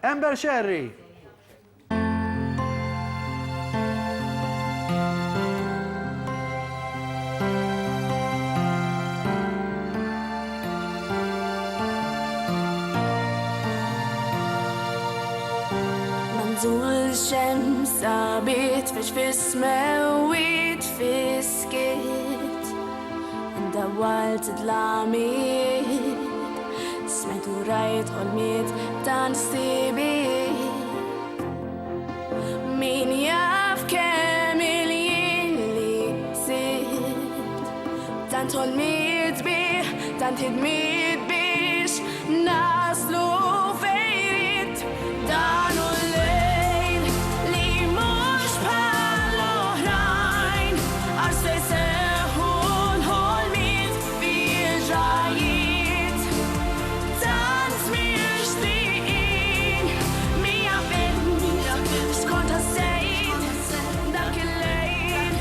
Ember Sherry. منظور الشمس ثابت فيش في السما وتفسكت انت اول تطلع ميت سمعت ورايت حلمت تنسيبي مين يعرف كامل يلي سبت تنت حلمت بيه تنت هدمت بيش ناسلو فيت دانو الليل لي مش بهالوهرين أرسل سهول حلمت في جايت تنت مشتاقين مية بالمية سكنت هالسيد داك الليل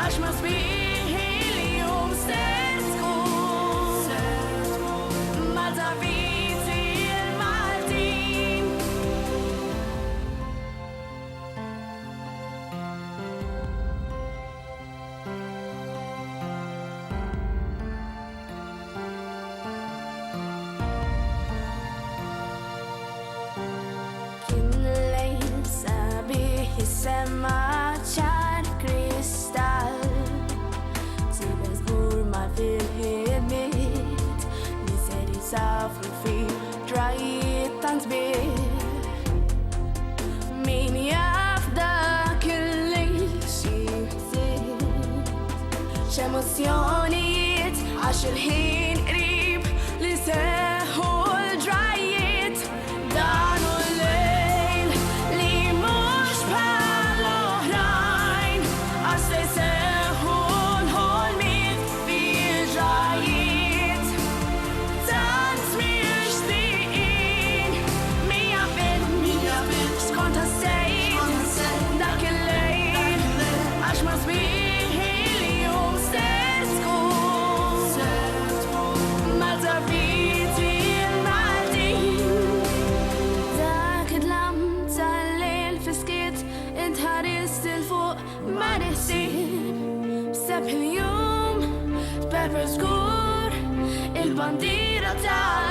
أشمس بيه اليوم ستكون مالتا بيتي المالتين كل ليل سابح السما شعر كريستال سيبس بور ما في الهدمت نسيري سافر في درايت تنتبه مين يفدى كل شيء شمسيونيت عاش الحين قريب لسهول درايت دانو الليل لي مش بهالوهرين أرسل سهول حلمت في جايت تنت مشتاقين مية بالمية سكنت هالسيد داك الليل أشمس بيه اليوم ستكون مالتا بيتي المالتين ذاك اتلمت الليل في سكت انت هرست لفوق ما نحسب سبح اليوم بيبر سكور البنديرة تاع